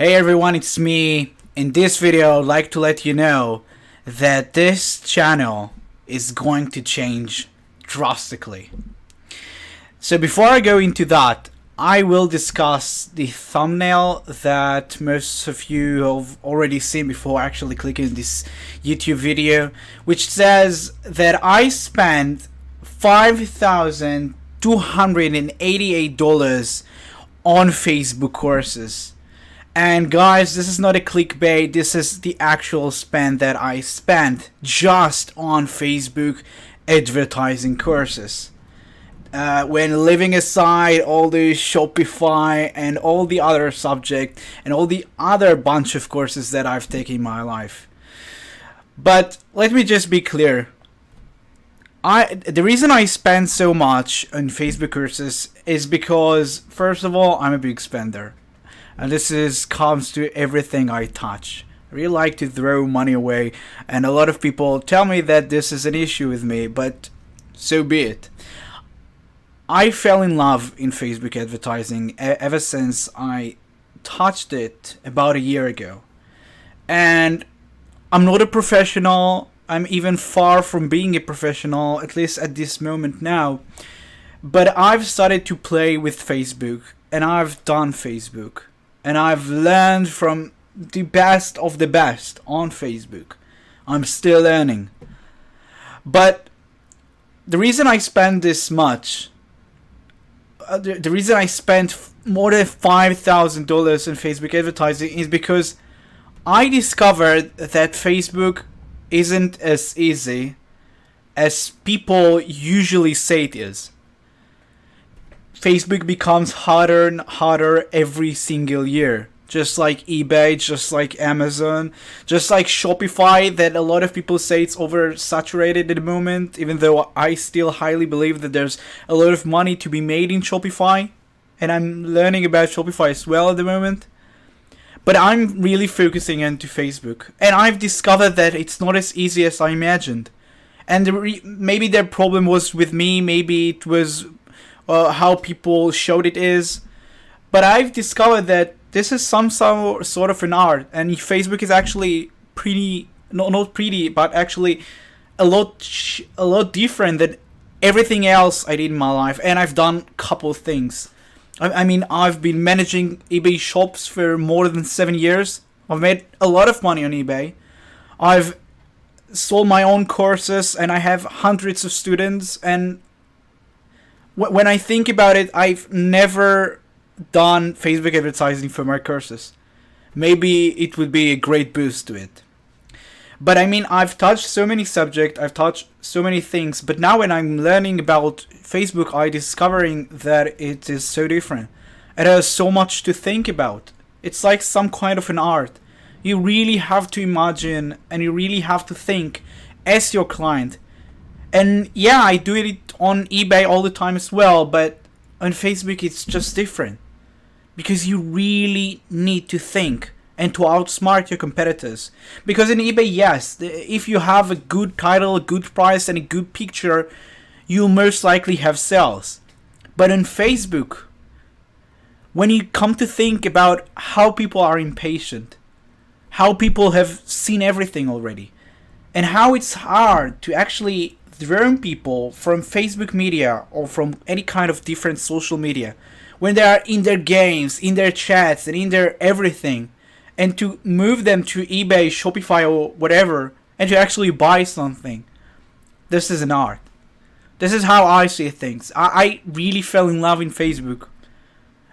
Hey everyone, it's me. In this video, I'd like to let you know that this channel is going to change drastically. So before I go into that, I will discuss the thumbnail that most of you have already seen before actually clicking this YouTube video, which says that I spent $5,288 on Facebook courses. And guys, this is not a clickbait, this is the actual spend that I spent just on Facebook advertising courses. When leaving aside all the Shopify and all the other subject and all the other bunch of courses that I've taken in my life. But let me just be clear. The reason I spend so much on Facebook courses is because, first of all, I'm a big spender. And this comes to everything I touch. I really like to throw money away, and a lot of people tell me that this is an issue with me, but so be it. I fell in love in Facebook advertising ever since I touched it about a year ago. And I'm not a professional. I'm even far from being a professional, at least at this moment now. But I've started to play with Facebook, and I've done Facebook. And I've learned from the best of the best on Facebook. I'm still learning. But the reason I spend this much, the reason I spent more than $5,000 on Facebook advertising is because I discovered that Facebook isn't as easy as people usually say it is. Facebook becomes harder and harder every single year. Just like eBay, just like Amazon, just like Shopify, that a lot of people say it's oversaturated at the moment, even though I still highly believe that there's a lot of money to be made in Shopify. And I'm learning about Shopify as well at the moment. But I'm really focusing into Facebook. And I've discovered that it's not as easy as I imagined. And maybe their problem was with me, maybe it was how people showed it is, but I've discovered that this is some sort of an art, and Facebook is actually pretty, not pretty, but actually a lot different than everything else I did in my life. And I've done a couple of things. I mean, I've been managing eBay shops for more than 7 years. I've made a lot of money on eBay. I've sold my own courses, and I have hundreds of students. And when I think about it, I've never done Facebook advertising for my courses. Maybe it would be a great boost to it. But I mean, I've touched so many subjects, I've touched so many things, but now when I'm learning about Facebook, I'm discovering that it is so different. It has so much to think about. It's like some kind of an art. You really have to imagine and you really have to think as your client. And yeah, I do it on eBay all the time as well, but on Facebook it's just different. Because you really need to think and to outsmart your competitors. Because in eBay, yes, if you have a good title, a good price, and a good picture, you'll most likely have sales. But on Facebook, when you come to think about how people are impatient, how people have seen everything already, and how it's hard to actually draw people from Facebook media or from any kind of different social media when they are in their games, in their chats, and in their everything, and to move them to eBay, Shopify, or whatever, and to actually buy something. This is an art. This is how I see things. I really fell in love in Facebook,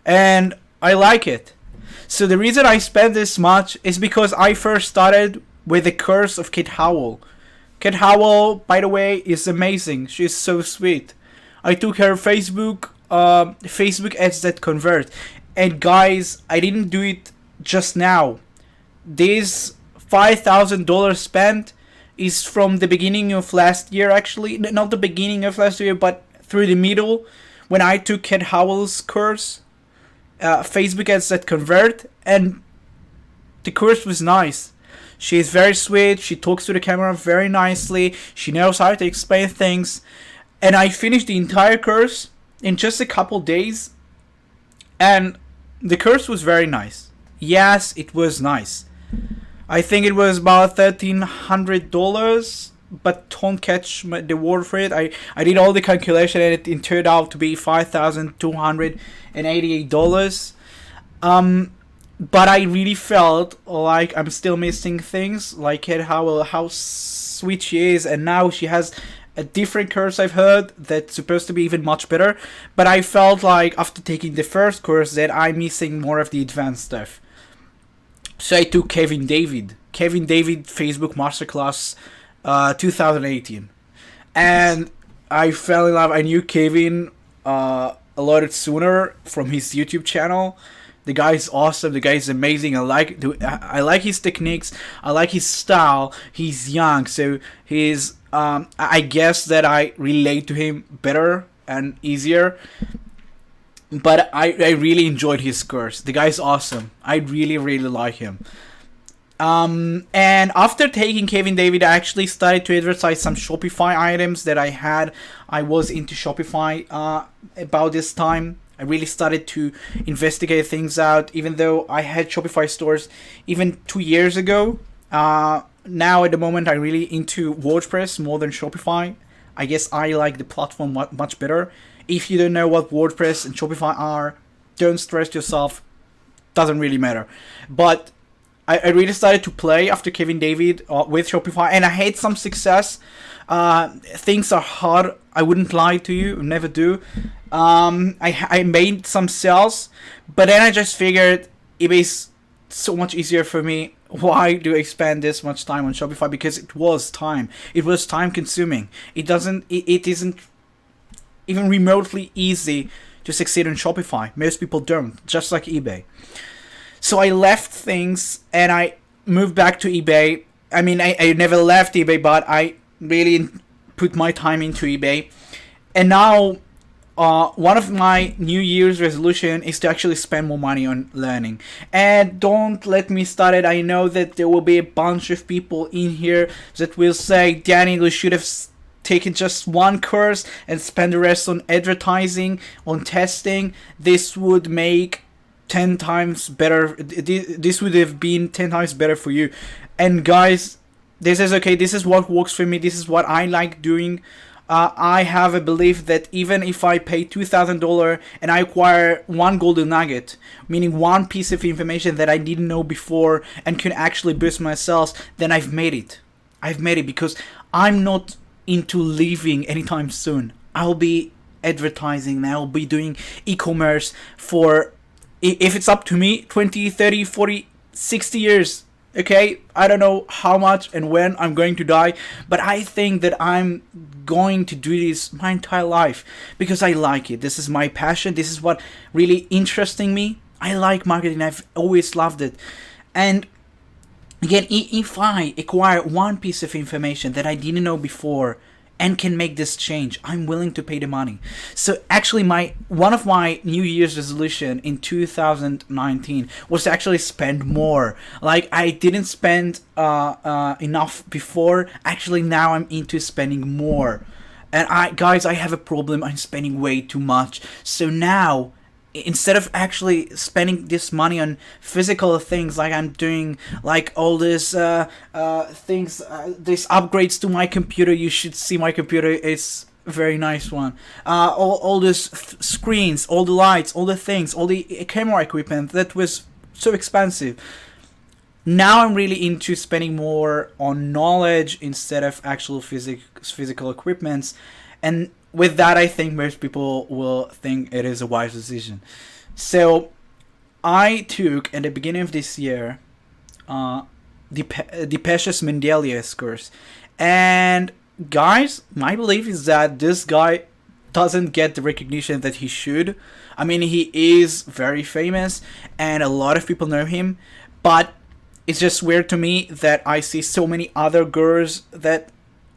and I like it. So the reason I spend this much is because I first started with the course of Kate Howell. Kate Howell, by the way, is amazing. She's so sweet. I took her Facebook ads that convert. And guys, I didn't do it just now. This $5,000 spent is from the beginning of last year, actually. Not the beginning of last year, but through the middle, when I took Kate Howell's course, Facebook ads that convert, and the course was nice. She is very sweet, she talks to the camera very nicely, she knows how to explain things, and I finished the entire course in just a couple days, and the course was very nice. Yes, it was nice. I think it was about $1,300, but don't catch the word for it. I did all the calculation and it turned out to be $5,288. But I really felt like I'm still missing things, like how sweet she is, and now she has a different course I've heard that's supposed to be even much better. But I felt like after taking the first course that I'm missing more of the advanced stuff. So I took Kevin David Facebook Masterclass 2018. And I fell in love. I knew Kevin a lot sooner from his YouTube channel. The guy is awesome. The guy is amazing. I like his techniques. I like his style. He's young, so he's. I guess that I relate to him better and easier. But I really enjoyed his course. The guy's awesome. I really like him. And after taking Kevin David, I actually started to advertise some Shopify items that I had. I was into Shopify about this time. I really started to investigate things out, even though I had Shopify stores even 2 years ago. Now at the moment, I'm really into WordPress more than Shopify. I guess I like the platform much better. If you don't know what WordPress and Shopify are, don't stress yourself. Doesn't really matter. But I really started to play after Kevin David with Shopify, and I had some success. Things are hard. I wouldn't lie to you. Never do. I made some sales, but then I just figured eBay's so much easier for me. Why do I spend this much time on Shopify? Because it was time. It was time consuming. It isn't even remotely easy to succeed on Shopify. Most people don't, just like eBay. So I left things and I moved back to eBay. I mean, I never left eBay, but I really put my time into eBay. And now, one of my New Year's resolution is to actually spend more money on learning. And don't let me start it. I know that there will be a bunch of people in here that will say, Daniel, you should have taken just one course and spend the rest on advertising, on testing. This would make 10 times better. This would have been 10 times better for you. And guys, this is okay. This is what works for me. This is what I like doing. I have a belief that even if I pay $2,000 and I acquire one golden nugget, meaning one piece of information that I didn't know before and can actually boost my sales, then I've made it. I've made it because I'm not into leaving anytime soon. I'll be advertising and I'll be doing e-commerce for, if it's up to me, 20, 30, 40, 60 years. Okay, I don't know how much and when I'm going to die, but I think that I'm going to do this my entire life because I like it. This is my passion. This is what really interesting me. I like marketing. I've always loved it. And again, if I acquire one piece of information that I didn't know before and can make this change, I'm willing to pay the money. So actually one of my New Year's resolution in 2019 was to actually spend more. Like I didn't spend enough before. Actually now I'm into spending more. And I have a problem. I'm spending way too much. So now, instead of actually spending this money on physical things like I'm doing, like all this things, these upgrades to my computer, you should see my computer, it's a very nice one. All these screens, all the lights, all the things, all the camera equipment that was so expensive. Now I'm really into spending more on knowledge instead of actual physical equipments, and with that, I think most people will think it is a wise decision. So, I took at the beginning of this year, Depeche Mandela's course, and guys, my belief is that this guy doesn't get the recognition that he should. I mean, he is very famous, and a lot of people know him, but it's just weird to me that I see so many other girls that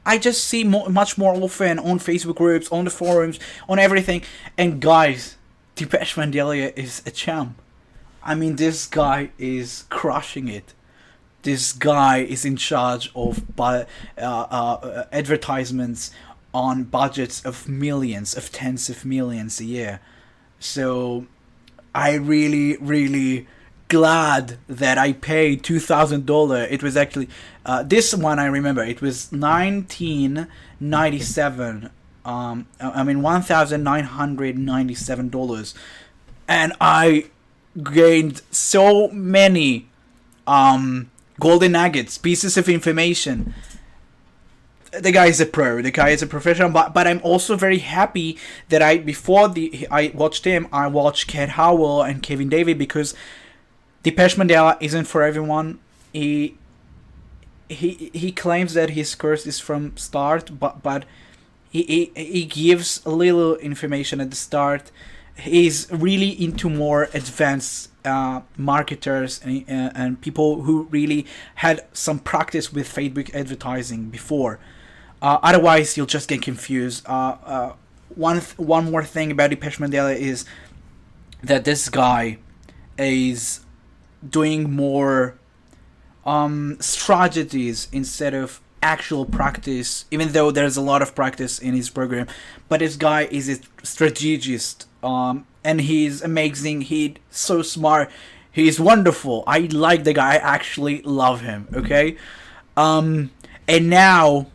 I just see much more often on Facebook groups, on the forums, on everything. And guys, Depeche Mandela is a champ. I mean, this guy is crushing it. This guy is in charge of advertisements on budgets of millions, of tens of millions a year. So I really glad that I paid $2,000. It was actually this one I remember. It was 1997. I mean $1,997, and I gained so many golden nuggets, pieces of information. The guy is a pro. The guy is a professional. But I'm also very happy that I watched him. I watched Cat Howell and Kevin David, because Depeche Mandela isn't for everyone. He claims that his course is from start, but he gives a little information at the start. He's really into more advanced marketers and people who really had some practice with Facebook advertising before. Otherwise, you'll just get confused. One more thing about Depeche Mandela is that this guy is doing more strategies instead of actual practice, even though there's a lot of practice in his program. But this guy is a strategist, and he's amazing. He's so smart. He's wonderful. I like the guy. I actually love him. Okay, and now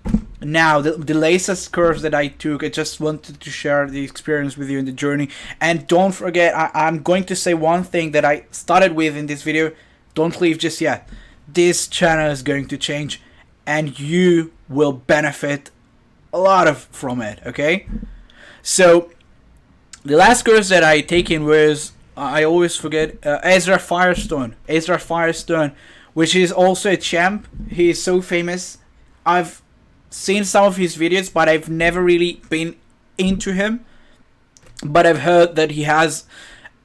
the latest course that I took, I just wanted to share the experience with you in the journey. And don't forget, I'm going to say one thing that I started with in this video. Don't leave just yet. This channel is going to change, and you will benefit a lot from it. Okay, so the last course that I taken was, I always forget, Ezra Firestone, which is also a champ. He is so famous. I've seen some of his videos, but I've never really been into him. But I've heard that he has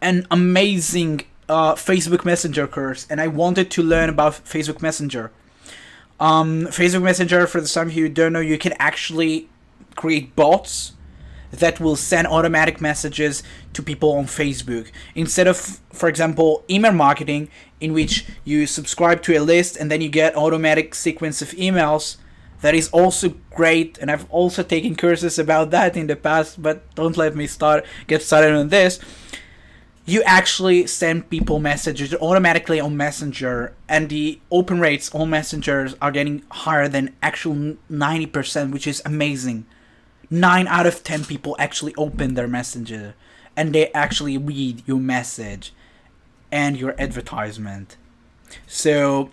an amazing Facebook Messenger course, and I wanted to learn about Facebook Messenger. Facebook Messenger, for some of you who don't know, you can actually create bots that will send automatic messages to people on Facebook. Instead of, for example, email marketing, in which you subscribe to a list and then you get automatic sequence of emails. That is also great, and I've also taken courses about that in the past, but don't let me get started on this. You actually send people messages automatically on Messenger, and the open rates on messengers are getting higher than actual 90%, which is amazing. 9 out of 10 people actually open their messenger, and they actually read your message and your advertisement. So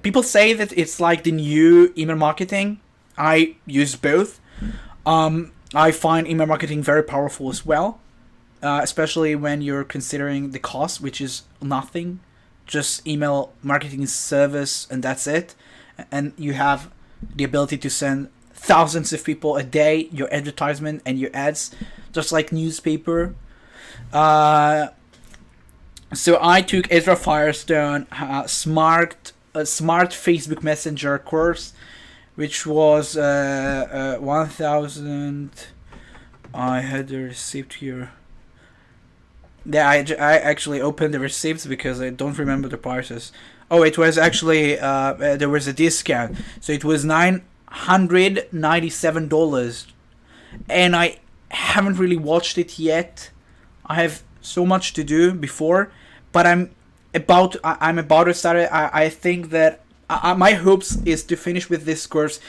people say that it's like the new email marketing. I use both. I find email marketing very powerful as well, especially when you're considering the cost, which is nothing, just email marketing service, and that's it. And you have the ability to send thousands of people a day your advertisement and your ads, just like newspaper. So I took Ezra Firestone smart Facebook Messenger course, which was 1,000. I had the receipt here. Yeah, I actually opened the receipts because I don't remember the prices. Oh, it was actually there was a discount, so it was $997, and I haven't really watched it yet. I have so much to do before, but I'm about to start it. I think that my hopes is to finish with this course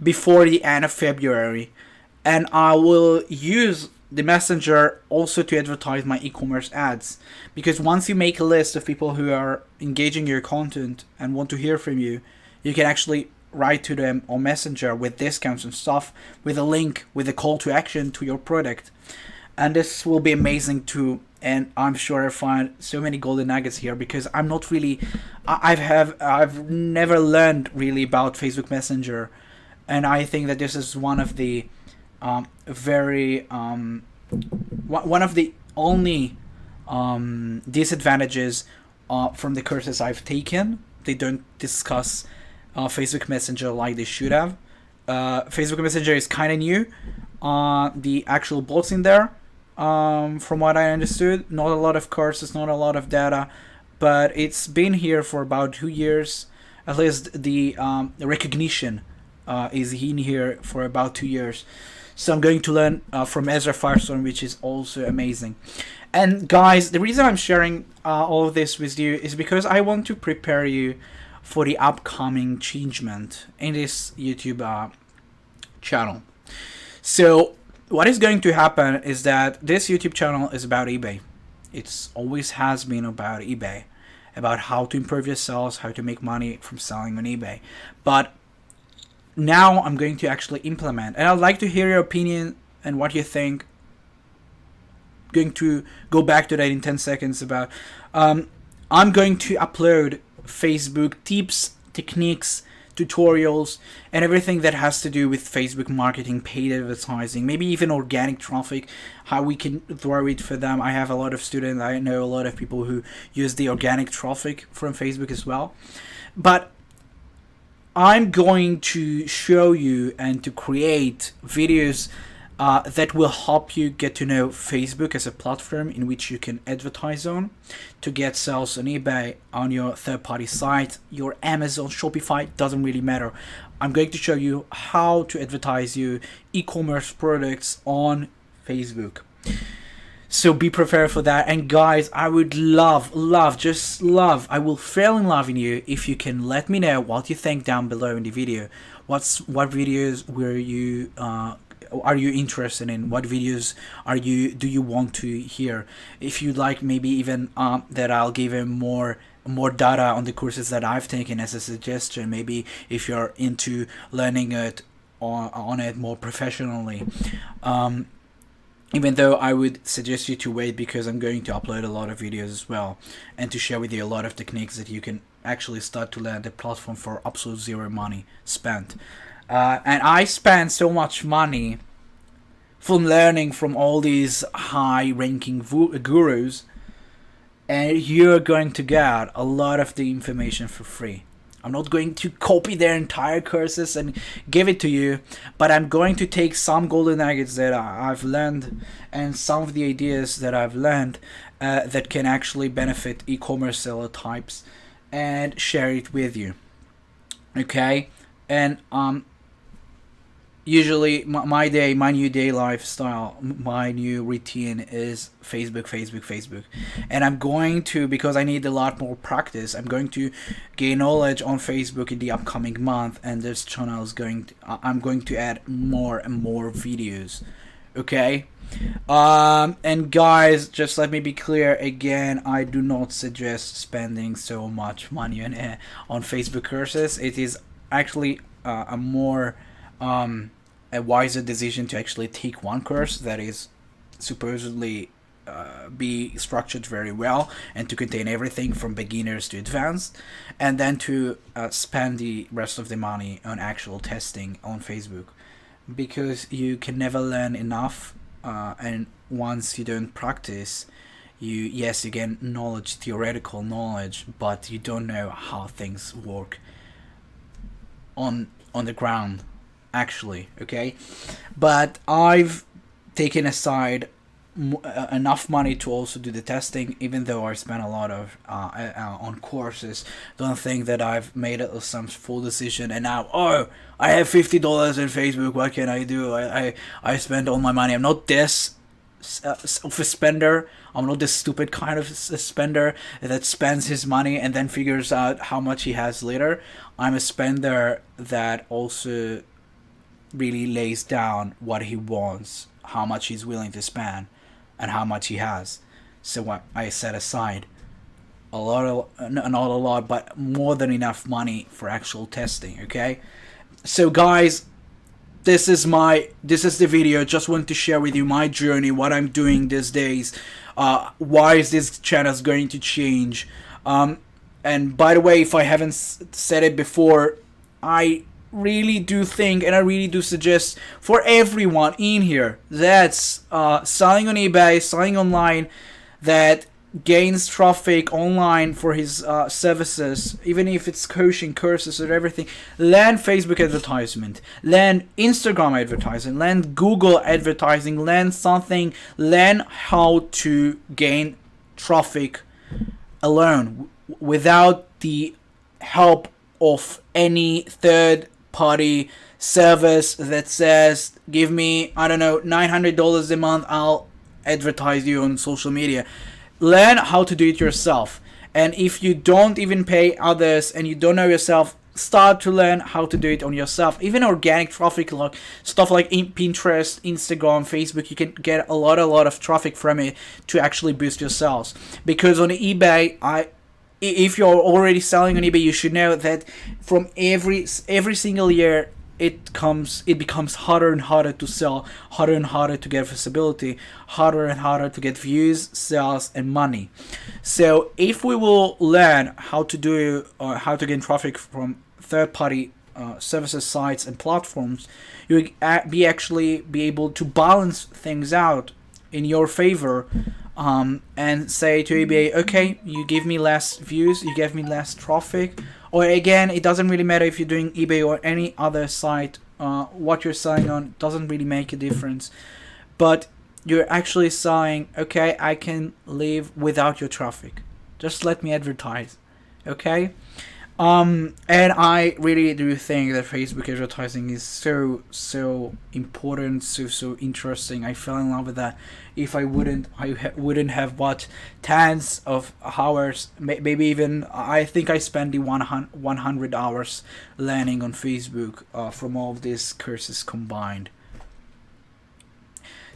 before the end of February, and I will use the Messenger also to advertise my e-commerce ads, because once you make a list of people who are engaging your content and want to hear from you, you can actually write to them on Messenger with discounts and stuff, with a link, with a call to action to your product. And this will be amazing too, and I'm sure I find so many golden nuggets here, because I'm not really, I've never learned really about Facebook Messenger, and I think that this is one of the one of the only disadvantages from the courses I've taken. They don't discuss Facebook Messenger like they should have. Facebook Messenger is kind of new. The actual bots in there, from what I understood, not a lot of courses, not a lot of data, but it's been here for about 2 years. At least the recognition is in here for about 2 years. So I'm going to learn from Ezra Firestone, which is also amazing. And guys, the reason I'm sharing all of this with you is because I want to prepare you for the upcoming changement in this YouTube channel. So what is going to happen is that this YouTube channel is about eBay. It's always has been about eBay, about how to improve your sales, how to make money from selling on eBay. But now I'm going to actually implement, and I'd like to hear your opinion and what you think. Going to go back to that in 10 seconds about I'm going to upload Facebook tips, techniques, tutorials, and everything that has to do with Facebook marketing, paid advertising, maybe even organic traffic, how we can throw it for them. I have a lot of students, I know a lot of people who use the organic traffic from Facebook as well. But I'm going to show you and to create videos that will help you get to know Facebook as a platform in which you can advertise on to get sales on eBay, on your third-party site, your Amazon, Shopify, doesn't really matter. I'm going to show you how to advertise your e-commerce products on Facebook. So be prepared for that. And guys, I would love, I will fall in love in you if you can let me know what you think down below in the video. What videos were you are you interested in? What videos do you want to hear? If you'd like, maybe even that I'll give him more data on the courses that I've taken as a suggestion. Maybe if you're into learning it on it more professionally. Even though I would suggest you to wait, because I'm going to upload a lot of videos as well, and to share with you a lot of techniques that you can actually start to learn the platform for absolute zero money spent. And I spend so much money from learning from all these high-ranking gurus, and you're going to get a lot of the information for free. I'm not going to copy their entire courses and give it to you, but I'm going to take some golden nuggets that I've learned and some of the ideas that I've learned that can actually benefit e-commerce seller types and share it with you. Okay? And usually my new day lifestyle, my new routine is Facebook. And I'm going to, because I need a lot more practice, I'm going to gain knowledge on Facebook in the upcoming month, and this channel is I'm going to add more and more videos. Okay? And guys, just let me be clear again, I do not suggest spending so much money on Facebook courses. It is actually a more a wiser decision to actually take one course that is supposedly be structured very well and to contain everything from beginners to advanced, and then to spend the rest of the money on actual testing on Facebook, because you can never learn enough, and once you don't practice, you gain knowledge, theoretical knowledge, but you don't know how things work on the ground actually. Okay, but I've taken aside enough money to also do the testing, even though I spent a lot of on courses. Don't think that I've made some full decision and now, oh, I have $50 in Facebook, what can I do? I spend all my money. I'm not this of a spender. I'm not this stupid kind of spender that spends his money and then figures out how much he has later. I'm a spender that also really lays down what he wants, how much he's willing to spend, and how much he has. So what I set aside not a lot, but more than enough money for actual testing. Okay, so guys, this is the video. Just want to share with you my journey, what I'm doing these days, why is this channel going to change. And by the way, if I haven't said it before, I really do think, and I really do suggest for everyone in here that's selling on eBay, selling online, that gains traffic online for his services, even if it's coaching, courses, or everything, learn Facebook advertisement, learn Instagram advertising, learn Google advertising, learn something, learn how to gain traffic alone without the help of any third party service that says, give me, I don't know, $900 a month, I'll advertise you on social media. Learn how to do it yourself. And if you don't even pay others and you don't know yourself, start to learn how to do it on yourself. Even organic traffic, like stuff like Pinterest, Instagram, Facebook, you can get a lot of traffic from it to actually boost your sales. Because on eBay, if you're already selling on eBay, you should know that from every single year, it becomes harder and harder to sell, harder and harder to get visibility, harder and harder to get views, sales, and money. So if we will learn how to do how to gain traffic from third-party services, sites, and platforms, you will be able to balance things out in your favor, and say to eBay, okay, you give me less views, you give me less traffic. Or again, it doesn't really matter if you're doing eBay or any other site, what you're selling on doesn't really make a difference. But you're actually saying, okay, I can live without your traffic. Just let me advertise, okay? And I really do think that Facebook advertising is so important, so interesting. I fell in love with that. If I wouldn't have what tens of hours, maybe even, I think I spent the 100 hours learning on Facebook from all of these courses combined.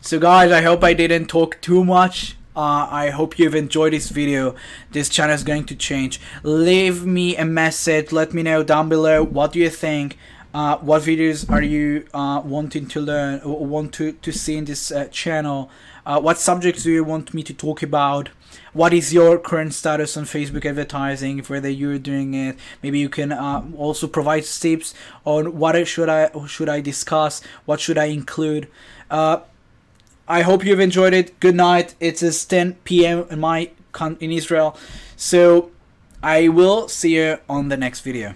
So guys, I hope I didn't talk too much. I hope you've enjoyed this video. This channel is going to change. Leave me a message. Let me know down below, what do you think? What videos are you wanting to learn, or want to see in this channel? What subjects do you want me to talk about? What is your current status on Facebook advertising, whether you're doing it? Maybe you can also provide tips on what should I discuss, what should I include. I hope you've enjoyed it. Good night. It's 10 p.m. in Israel. So I will see you on the next video.